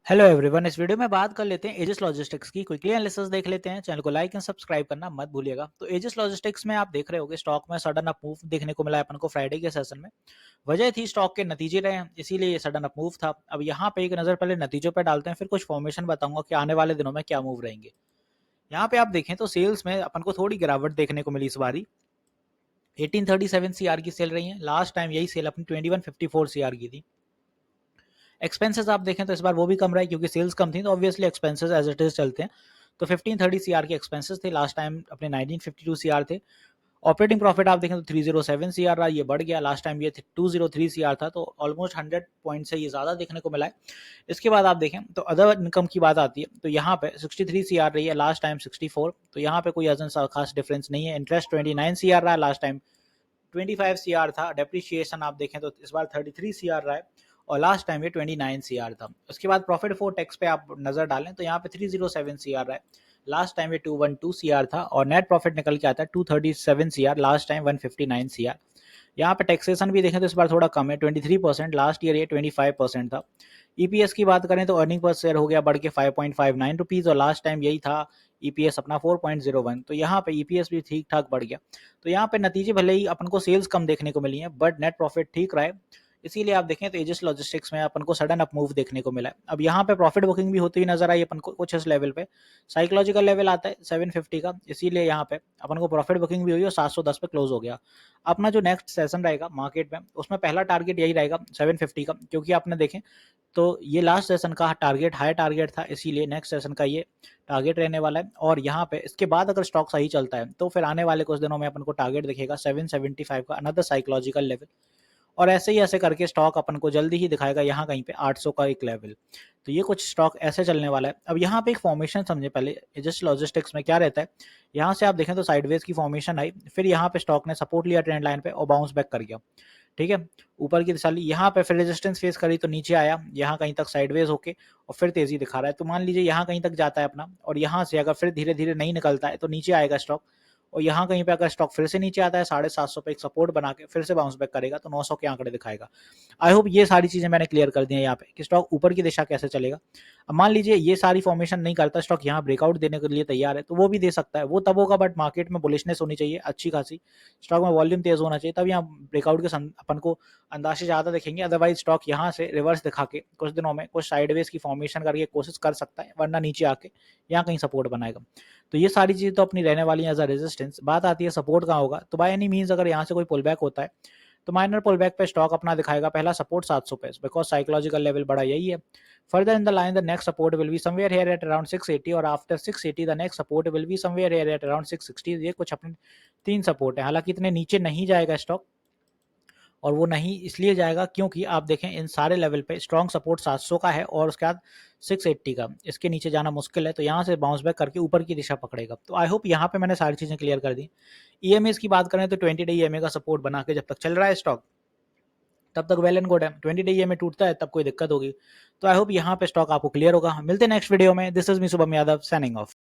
Hello everyone, इस video में बात कर लेते हैं एजिस लॉजिस्टिक्स की। क्विकली एनालिसिस देख लेते हैं। चैनल को लाइक एंड सब्सक्राइब करना मत भूलिएगा। तो एजिस लॉजिस्टिक्स में आप देख रहे होंगे स्टॉक में सडन अप मूव देखने को मिला है अपन को फ्राइडे के सेशन में। वजह थी स्टॉक के नतीजे रहे हैं, इसीलिए ये सडन अप मूव था। अब यहाँ पे एक नजर पहले नतीजों पर डालते हैं, फिर कुछ फॉर्मेशन बताऊंगा कि आने वाले दिनों में क्या मूव रहेंगे। यहाँ पे आप देखें तो सेल्स में अपन को थोड़ी गिरावट देखने को मिली इस बारी। 1837 सीआर की सेल रही है। लास्ट टाइम यही सेल अपनी 2154 सीआर की थी। एक्सपेंसेस आप देखें तो इस बार वो भी कम रहा है, क्योंकि सेल्स कम थी तो obviously expenses as it is चलते हैं। तो 1530 सीआर के एक्सपेंसेस थे, लास्ट टाइम अपने 1952 सीआर थे। ऑपरेटिंग प्रॉफिट आप देखें तो 307 सीआर रहा, ये बढ़ गया। लास्ट टाइम ये 203 सीआर था, तो ऑलमोस्ट 100 पॉइंट से ये ज़्यादा देखने को मिला है। इसके बाद आप देखें तो अदर इनकम की बात आती है, तो यहाँ पे 63 सीआर रही है, लास्ट टाइम 64। तो यहाँ पे कोई ऐसा खास डिफरेंस नहीं है। इंटरेस्ट 29 सीआर रहा है, लास्ट टाइम 25 सीआर था। डेप्रिशिएशन आप देखें तो इस बार 33 सीआर रहा है, और लास्ट टाइम ये 29 सीआर था। उसके बाद प्रॉफिट फॉर टैक्स पे आप नजर डालें तो यहाँ पे 307 सीआर रहा है, लास्ट टाइम ये 212 सीआर था। और नेट प्रॉफिट निकल के आता है 237 सीआर, लास्ट टाइम 159 सीआर। यहाँ पे टैक्सेशन भी देखें तो इस बार थोड़ा कम है, 23%। लास्ट ईयर ये 25% था। ईपीएस की बात करें तो अर्निंग पर शेयर हो गया बढ़ के 5.59 रुपीज़, और लास्ट टाइम यही था ईपीएस अपना 4.01। तो यहाँ पे ईपीएस भी ठीक ठाक बढ़ गया। तो यहाँ पे नतीजे भले ही अपन को सेल्स कम देखने को मिली है, बट नेट प्रॉफिट ठीक रहा है। इसीलिए आप देखें तो एजिस लॉजिस्टिक्स में अपन को सडन अप मूव देखने को मिला है। अब यहाँ पे प्रॉफिट बुकिंग भी होती हुई नजर आई अपन को कुछ इस लेवल पे। साइकोलॉजिकल लेवल आता है 750 का, इसीलिए यहाँ पे अपन को प्रॉफिट बुकिंग भी हुई और 710 पे क्लोज हो गया। अपना जो नेक्स्ट सेशन रहेगा मार्केट में, उसमें पहला टारगेट यही रहेगा 750 का, क्योंकि आपने देखें तो ये लास्ट सेशन का टारगेट हाई टारगेट था, इसीलिए नेक्स्ट सेशन का ये टारगेट रहने वाला है। और यहाँ पे इसके बाद अगर स्टॉक सही चलता है तो फिर आने वाले कुछ दिनों में अपन को टारगेट दिखेगा 775 का, अनदर साइकोलॉजिकल लेवल। और ऐसे ही ऐसे करके स्टॉक अपन को जल्दी ही दिखाएगा यहाँ कहीं पे 800 का एक लेवल। तो ये कुछ स्टॉक ऐसे चलने वाला है। अब यहाँ पे एक फॉर्मेशन समझे पहले, जस्ट लॉजिस्टिक्स में क्या रहता है। यहाँ से आप देखें तो साइडवेज की फॉर्मेशन आई, फिर यहाँ पे स्टॉक ने सपोर्ट लिया ट्रेंड लाइन पे और बाउंस बैक कर गया। ठीक है, ऊपर की दिशा ली, यहाँ पे फिर रेजिस्टेंस फेस करी तो नीचे आया, यहाँ कहीं तक साइडवेज होके और फिर तेजी दिखा रहा है। तो मान लीजिए यहाँ कहीं तक जाता है अपना, और यहाँ से अगर फिर धीरे धीरे नहीं निकलता है तो नीचे आएगा स्टॉक। और यहाँ कहीं पे अगर स्टॉक फिर से नीचे आता है 750 पे एक सपोर्ट बना के फिर से बाउंस बैक करेगा तो 900 के आंकड़े दिखाएगा। आई होप ये सारी चीजें मैंने क्लियर कर दी हैं यहाँ पे कि स्टॉक ऊपर की दिशा कैसे चलेगा। अब मान लीजिए ये सारी फॉर्मेशन नहीं करता, स्टॉक यहाँ ब्रेकआउट देने के लिए तैयार है, तो वो भी दे सकता है, वो तब होगा, बट मार्केट में बुलिशनेस होनी चाहिए अच्छी खासी, स्टॉक में वॉल्यूम तेज होना चाहिए, तब यहाँ ब्रेकआउट के अपन को अंदाजे ज्यादा दिखेंगे। अदरवाइज स्टॉक यहाँ से रिवर्स दिखा के कुछ दिनों में कुछ साइडवेज की फॉर्मेशन करके कोशिश कर सकता है, वरना नीचे आके यहाँ कहीं सपोर्ट बनाएगा। तो ये सारी चीजें तो अपनी रहने वाली है एज अ रेजिस्टेंस। बात आती है सपोर्ट कहाँ होगा, तो बाय एनी मींस अगर यहाँ से कोई पुल बैक होता है तो माइनर पुल बैक पे स्टॉक अपना दिखाएगा पहला सपोर्ट 700 पे, बिकॉज साइकोलॉजिकल लेवल बड़ा यही है। Further in the line the next support will be somewhere here at around 680, और after 680 the next support will be somewhere here at around 660। ये कुछ अपने तीन सपोर्ट है। हालांकि इतने नीचे नहीं जाएगा स्टॉक, और वो नहीं इसलिए जाएगा क्योंकि आप देखें इन सारे लेवल पे स्ट्रॉन्ग सपोर्ट 700 का है और उसके बाद 680 का, इसके नीचे जाना मुश्किल है। तो यहाँ से बाउंस बैक करके ऊपर की दिशा पकड़ेगा। तो आई होप यहाँ पे मैंने सारी चीज़ें क्लियर कर दी। ईएमए की बात करें तो 20 डे ईएमए का सपोर्ट बना के जब तक चल रहा है स्टॉक तब तक वेल एंड गुड है। 20 डे ईएमए टूटता है तब कोई दिक्कत होगी। तो आई होप यहाँ पे स्टॉक आपको क्लियर होगा। मिलते हैं नेक्स्ट वीडियो में। This is me Shubham Yadav signing off.